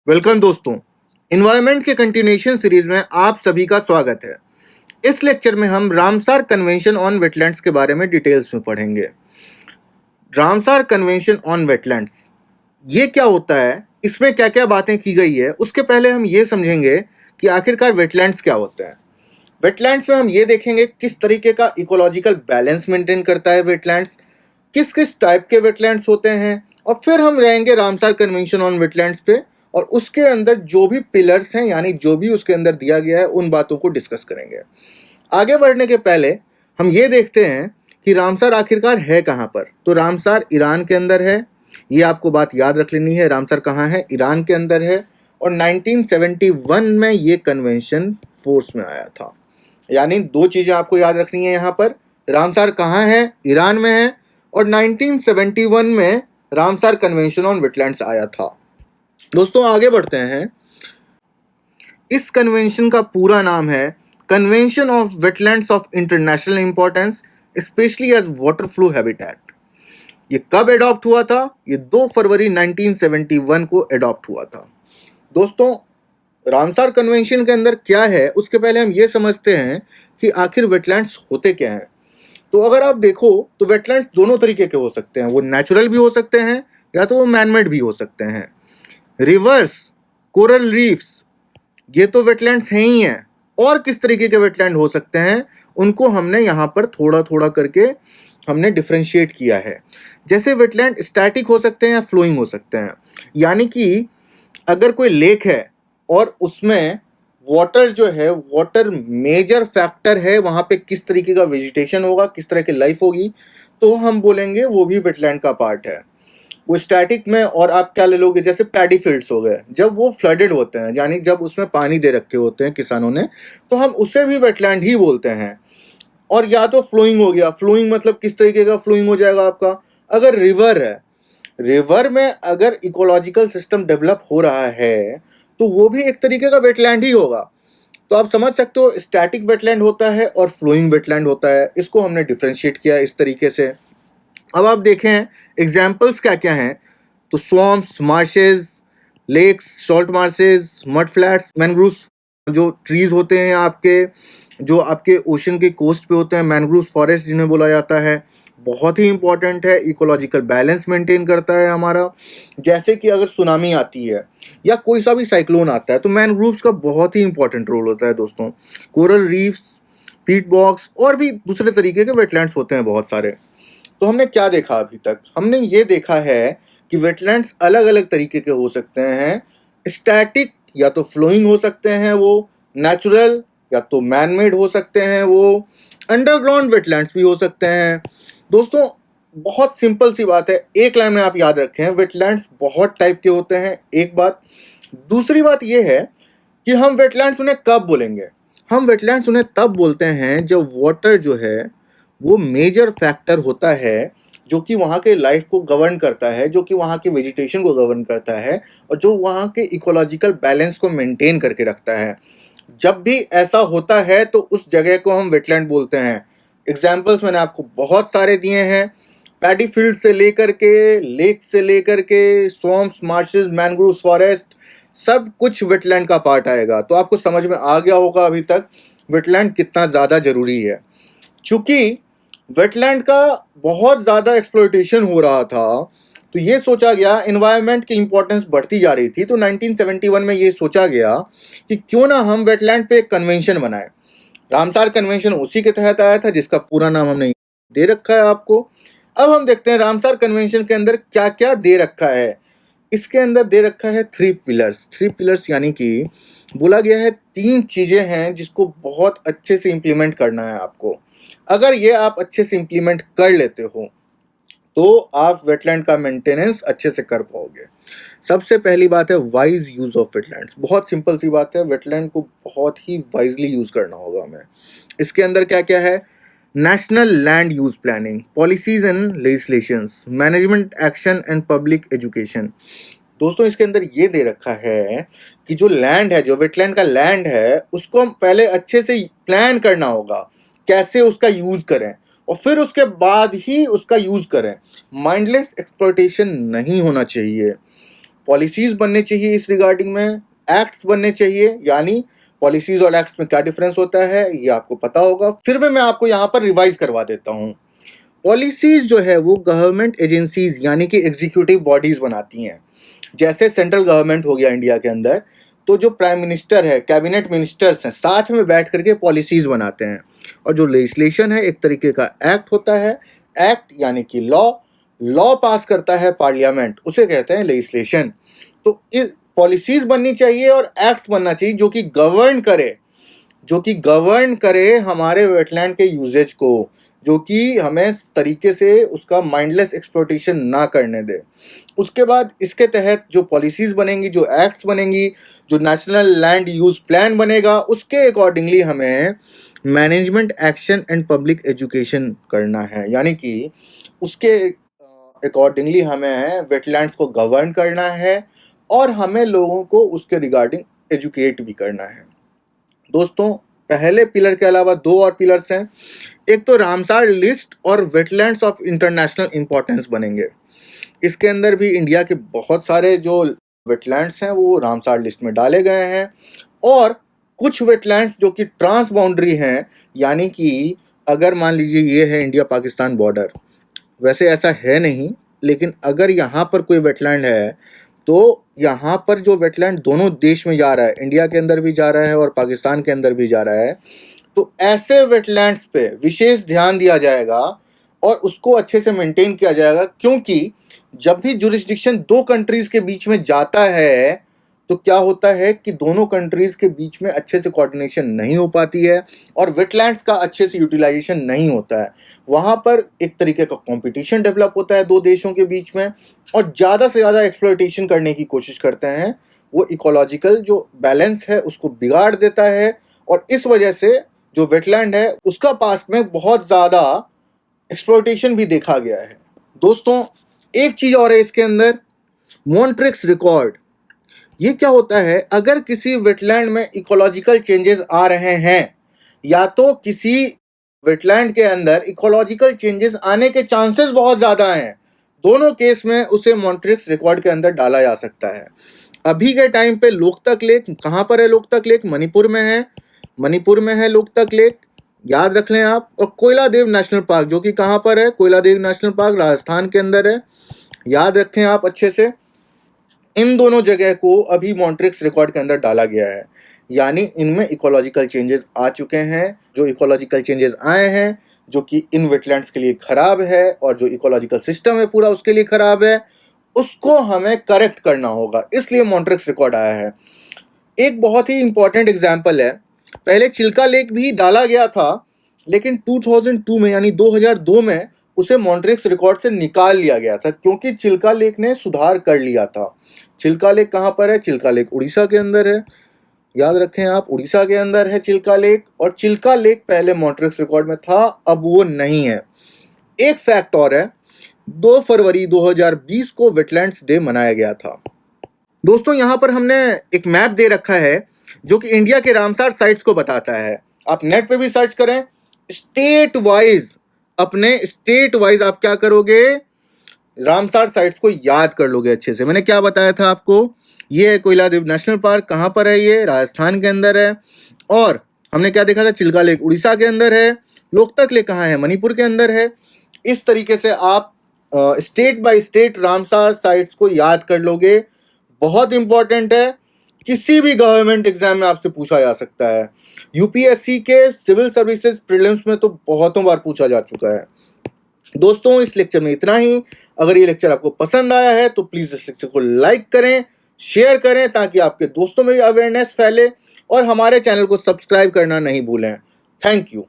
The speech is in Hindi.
वेलकम दोस्तों। इन्वायरमेंट के कंटिन्यूएशन सीरीज में आप सभी का स्वागत है। इस लेक्चर में हम रामसार कन्वेंशन ऑन वेटलैंड्स के बारे में डिटेल्स में पढ़ेंगे। रामसार कन्वेंशन ऑन वेटलैंड्स ये क्या होता है, इसमें क्या क्या बातें की गई है, उसके पहले हम ये समझेंगे कि आखिरकार वेटलैंड्स क्या होते हैं। वेटलैंड्स में हम ये देखेंगे किस तरीके का इकोलॉजिकल बैलेंस मेंटेन करता है वेटलैंड्स, किस किस टाइप के वेटलैंड्स होते हैं, और फिर हम रहेंगे रामसार कन्वेंशन ऑन वेटलैंड्स पे और उसके अंदर जो भी पिलर्स हैं यानी जो भी उसके अंदर दिया गया है उन बातों को डिस्कस करेंगे। आगे बढ़ने के पहले हम ये देखते हैं कि रामसार आखिरकार है कहाँ पर। तो रामसार ईरान के अंदर है, ये आपको बात याद रख लेनी है। रामसार कहाँ है? ईरान के अंदर है और 1971 में ये कन्वेंशन फोर्स में आया था। यानी दो चीजें आपको याद रखनी है यहाँ पर। रामसार कहाँ है? ईरान में है और 1971 में रामसार कन्वेंशन ऑन वेटलैंड्स आया था। दोस्तों आगे बढ़ते हैं। इस कन्वेंशन का पूरा नाम है convention of wetlands of international importance especially as waterfowl habitat. ये कब एडॉप्ट हुआ था? ये 2 फरवरी 1971 को एडॉप्ट हुआ था। दोस्तों रामसार कन्वेंशन के अंदर क्या है उसके पहले हम ये समझते हैं कि आखिर वेटलैंड्स होते क्या हैं। तो अगर आप देखो तो वेटलैंड्स दोनों तरीके के हो सकते हैं। वो नेचुरल भी हो सकते हैं या तो वो मैनमेड भी हो सकते हैं। रिवर्स, कोरल रीफ्स, ये तो वेटलैंड्स हैं ही हैं। और किस तरीके के वेटलैंड हो सकते हैं उनको हमने यहाँ पर थोड़ा थोड़ा करके हमने डिफरेंशिएट किया है। जैसे वेटलैंड स्टैटिक हो सकते हैं या फ्लोइंग हो सकते हैं। यानी कि अगर कोई लेक है और उसमें वाटर जो है, वाटर मेजर फैक्टर है, वहां पे किस तरीके का वेजिटेशन होगा, किस तरह की लाइफ होगी, तो हम बोलेंगे वो भी वेटलैंड का पार्ट है। वो स्टैटिक में और आप क्या ले लोगे, जैसे पैडी फील्ड्स हो गए, जब वो फ्लडेड होते हैं यानी जब उसमें पानी दे रखे होते हैं किसानों ने, तो हम उसे भी वेटलैंड ही बोलते हैं। और या तो फ्लोइंग हो गया। फ्लोइंग मतलब किस तरीके का फ्लोइंग हो जाएगा आपका? अगर रिवर है, रिवर में अगर इकोलॉजिकल सिस्टम डेवलप हो रहा है तो वो भी एक तरीके का वेटलैंड ही होगा। तो आप समझ सकते हो स्टैटिक वेटलैंड होता है और फ्लोइंग वेटलैंड होता है। इसको हमने डिफरेंशिएट किया इस तरीके से। अब आप देखें एग्जाम्पल्स क्या क्या हैं। तो swamps, marshes, lakes, salt marshes, mud flats, mangroves, जो ट्रीज होते हैं आपके, जो आपके ओशन के कोस्ट पे होते हैं, मैनग्रूव फॉरेस्ट जिन्हें बोला जाता है, बहुत ही इंपॉर्टेंट है। इकोलॉजिकल बैलेंस मेंटेन करता है हमारा। जैसे कि अगर सुनामी आती है या कोई सा भी साइक्लोन आता है तो मैनग्रूव्स का बहुत ही इंपॉर्टेंट रोल होता है दोस्तों। कोरल रीफ्स, पीट बॉक्स और भी दूसरे तरीके के वेटलैंड्स होते हैं बहुत सारे। तो हमने क्या देखा अभी तक? हमने ये देखा है कि वेटलैंड्स अलग अलग तरीके के हो सकते हैं। स्टैटिक या तो फ्लोइंग हो सकते हैं, वो नेचुरल या तो मैनमेड हो सकते हैं, वो अंडरग्राउंड वेटलैंड्स भी हो सकते हैं। दोस्तों बहुत सिंपल सी बात है, एक लाइन में आप याद रखें, वेटलैंड्स बहुत टाइप के होते हैं, एक बात। दूसरी बात यह है कि हम वेटलैंड्स उन्हें कब बोलेंगे? हम वेटलैंड्स उन्हें तब बोलते हैं जब वाटर जो है वो मेजर फैक्टर होता है जो कि वहाँ के लाइफ को गवर्न करता है, जो कि वहाँ के वेजिटेशन को गवर्न करता है और जो वहाँ के इकोलॉजिकल बैलेंस को मेंटेन करके रखता है। जब भी ऐसा होता है तो उस जगह को हम वेटलैंड बोलते हैं। एग्जाम्पल्स मैंने आपको बहुत सारे दिए हैं, पैडी फील्ड से लेकर के, लेक से लेकर के, स्वॉम्प्स, मार्शेस, मैनग्रोव फॉरेस्ट, सब कुछ वेटलैंड का पार्ट आएगा। तो आपको समझ में आ गया होगा अभी तक वेटलैंड कितना ज़्यादा जरूरी है। चूंकि वेटलैंड का बहुत ज़्यादा एक्सप्लॉयटेशन हो रहा था तो ये सोचा गया, एनवायरनमेंट की इंपॉर्टेंस बढ़ती जा रही थी, तो 1971 में ये सोचा गया कि क्यों ना हम वेटलैंड पे एक कन्वेंशन बनाएं। रामसार कन्वेंशन उसी के तहत आया था जिसका पूरा नाम हमने दे रखा है आपको। अब हम देखते हैं रामसार कन्वेंशन के अंदर क्या क्या दे रखा है। इसके अंदर दे रखा है 3 पिलर्स। 3 पिलर्स यानी कि बोला गया है 3 चीजें हैं जिसको बहुत अच्छे से इंप्लीमेंट करना है आपको। अगर ये आप अच्छे से इंप्लीमेंट कर लेते हो तो आप वेटलैंड का मेंटेनेंस अच्छे से कर पाओगे। सबसे पहली बात है वाइज यूज ऑफ वेटलैंड्स। बहुत सिंपल सी बात है, वेटलैंड को बहुत ही वाइजली यूज करना होगा हमें। इसके अंदर क्या क्या है? National land use planning, policies and legislations, management action and public education. दोस्तों इसके अंदर ये दे रखा है कि जो लैंड है, जो वेटलैंड का लैंड है, उसको हम पहले अच्छे से प्लान करना होगा, कैसे उसका यूज करें और फिर उसके बाद ही उसका यूज करें। माइंडलेस एक्सप्लॉयटेशन नहीं होना चाहिए। पॉलिसीज बनने चाहिए इस रिगार्डिंग में, एक्ट्स बनने चाहिए, यानी पॉलिसीज और एक्ट्स में क्या डिफरेंस होता है ये आपको पता होगा। फिर भी मैं आपको यहाँ पर रिवाइज करवा देता हूँ। पॉलिसीज जो है वो गवर्नमेंट एजेंसीज यानी कि एग्जीक्यूटिव बॉडीज बनाती हैं। जैसे सेंट्रल गवर्नमेंट हो गया इंडिया के अंदर, तो जो प्राइम मिनिस्टर है, कैबिनेट मिनिस्टर्स हैं, साथ में बैठ करके पॉलिसीज बनाते हैं। और जो लेजिस्लेशन है एक तरीके का एक्ट होता है। एक्ट यानी कि लॉ पास करता है पार्लियामेंट, उसे कहते हैं लेजिस्लेशन। तो इस पॉलिसीज बननी चाहिए और एक्ट्स बनना चाहिए जो कि गवर्न करे हमारे वेटलैंड के यूजेज को, जो कि हमें तरीके से उसका माइंडलेस एक्सप्लॉयटेशन ना करने दे। उसके बाद इसके तहत जो पॉलिसीज बनेंगी, जो एक्ट्स बनेंगी, जो नेशनल लैंड यूज प्लान बनेगा, उसके अकॉर्डिंगली हमें management action and public education करना है, यानी कि उसके अकॉर्डिंगली हमें वेटलैंड्स को गवर्न करना है और हमें लोगों को उसके रिगार्डिंग एजुकेट भी करना है। दोस्तों, पहले पिलर के अलावा दो और पिलर्स हैं। एक तो रामसार लिस्ट और वेटलैंड्स ऑफ इंटरनेशनल इंपॉर्टेंस बनेंगे। इसके अंदर भी इंडिया के बहुत सारे जो वेटलैंड्स हैं वो रामसार लिस्ट में डाले गए हैं, और कुछ वेटलैंड्स जो कि ट्रांस बाउंड्री हैं, यानी कि अगर मान लीजिए ये है इंडिया पाकिस्तान बॉर्डर, वैसे ऐसा है नहीं, लेकिन अगर यहाँ पर कोई वेटलैंड है तो यहाँ पर जो वेटलैंड दोनों देश में जा रहा है, इंडिया के अंदर भी जा रहा है और पाकिस्तान के अंदर भी जा रहा है, तो ऐसे वेटलैंड्स पे विशेष ध्यान दिया जाएगा और उसको अच्छे से मेंटेन किया जाएगा। क्योंकि जब भी जुरिस्डिक्शन दो कंट्रीज के बीच में जाता है तो क्या होता है कि दोनों कंट्रीज के बीच में अच्छे से कोऑर्डिनेशन नहीं हो पाती है और वेटलैंड्स का अच्छे से यूटिलाइजेशन नहीं होता है। वहां पर एक तरीके का कंपटीशन डेवलप होता है दो देशों के बीच में, और ज़्यादा से ज़्यादा एक्सप्लॉयटेशन करने की कोशिश करते हैं। वो इकोलॉजिकल जो बैलेंस है उसको बिगाड़ देता है, और इस वजह से जो वेटलैंड है उसका पास्ट में बहुत ज़्यादा एक्सप्लॉयटेशन भी देखा गया है। दोस्तों, एक चीज़ और है इसके अंदर, मॉन्ट्रिक्स रिकॉर्ड। ये क्या होता है, अगर किसी वेटलैंड में इकोलॉजिकल चेंजेस आ रहे हैं या तो किसी वेटलैंड के अंदर इकोलॉजिकल चेंजेस आने के चांसेस बहुत ज़्यादा हैं, दोनों केस में उसे मॉन्ट्रिक्स रिकॉर्ड के अंदर डाला जा सकता है। अभी के टाइम पे लोकतक लेक कहाँ पर है? लोकतक लेक मणिपुर में है, लोकतक लेक, याद रख लें आप। और कोयलादेव नेशनल पार्क जो कि कहाँ पर है? कोयलादेव नेशनल पार्क राजस्थान के अंदर है, याद रखें आप अच्छे से। इन दोनों जगह को अभी मॉन्ट्रिक्स रिकॉर्ड के अंदर डाला गया है, यानी इनमें इकोलॉजिकल चेंजेस आ चुके हैं। जो इकोलॉजिकल चेंजेस आए हैं जो कि इन वेटलैंड्स के लिए खराब है और जो इकोलॉजिकल सिस्टम है पूरा उसके लिए खराब है, उसको हमें करेक्ट करना होगा, इसलिए मॉन्ट्रिक्स रिकॉर्ड आया है। एक बहुत ही इंपॉर्टेंट एग्जाम्पल है, पहले चिल्का लेक भी डाला गया था, लेकिन 2002 में यानी 2002 में उसे मॉन्ट्रिक्स रिकॉर्ड से निकाल लिया गया था, क्योंकि चिल्का लेक ने सुधार कर लिया था। चिल्का लेक कहाँ पर है? चिल्का लेक उड़ीसा के अंदर है, याद रखें आप, उड़ीसा के अंदर है चिल्का लेक। और चिल्का लेक पहले मॉन्ट्रिक्स रिकॉर्ड में था, अब वो नहीं है। एक फैक्ट और है, 2 फरवरी 2020 को वेटलैंड्स डे मनाया गया था। दोस्तों, यहाँ पर हमने एक मैप दे रखा है जो कि इंडिया के रामसार साइट्स को बताता है। आप नेट पे भी सर्च करें, स्टेट वाइज, अपने स्टेट वाइज आप क्या करोगे, रामसार साइट्स को याद कर लोगे अच्छे से। मैंने क्या बताया था आपको, ये है कोयलादेव नेशनल पार्क, कहाँ पर है? ये राजस्थान के अंदर है। और हमने क्या देखा था, चिल्का लेक उड़ीसा के अंदर है, लोकतक लेक कहाँ है? मणिपुर के अंदर है। इस तरीके से आप state by state Ramsar sites को याद कर लोगे, बहुत इंपॉर्टेंट है। किसी भी गवर्नमेंट एग्जाम में आपसे पूछा जा सकता है, यूपीएससी के सिविल सर्विसेज प्रीलिम्स में तो बहुतों बार पूछा जा चुका है। दोस्तों, इस लेक्चर में इतना ही। अगर ये लेक्चर आपको पसंद आया है तो प्लीज इस लेक्चर को लाइक करें, शेयर करें, ताकि आपके दोस्तों में भी अवेयरनेस फैले, और हमारे चैनल को सब्सक्राइब करना नहीं भूलें। Thank you.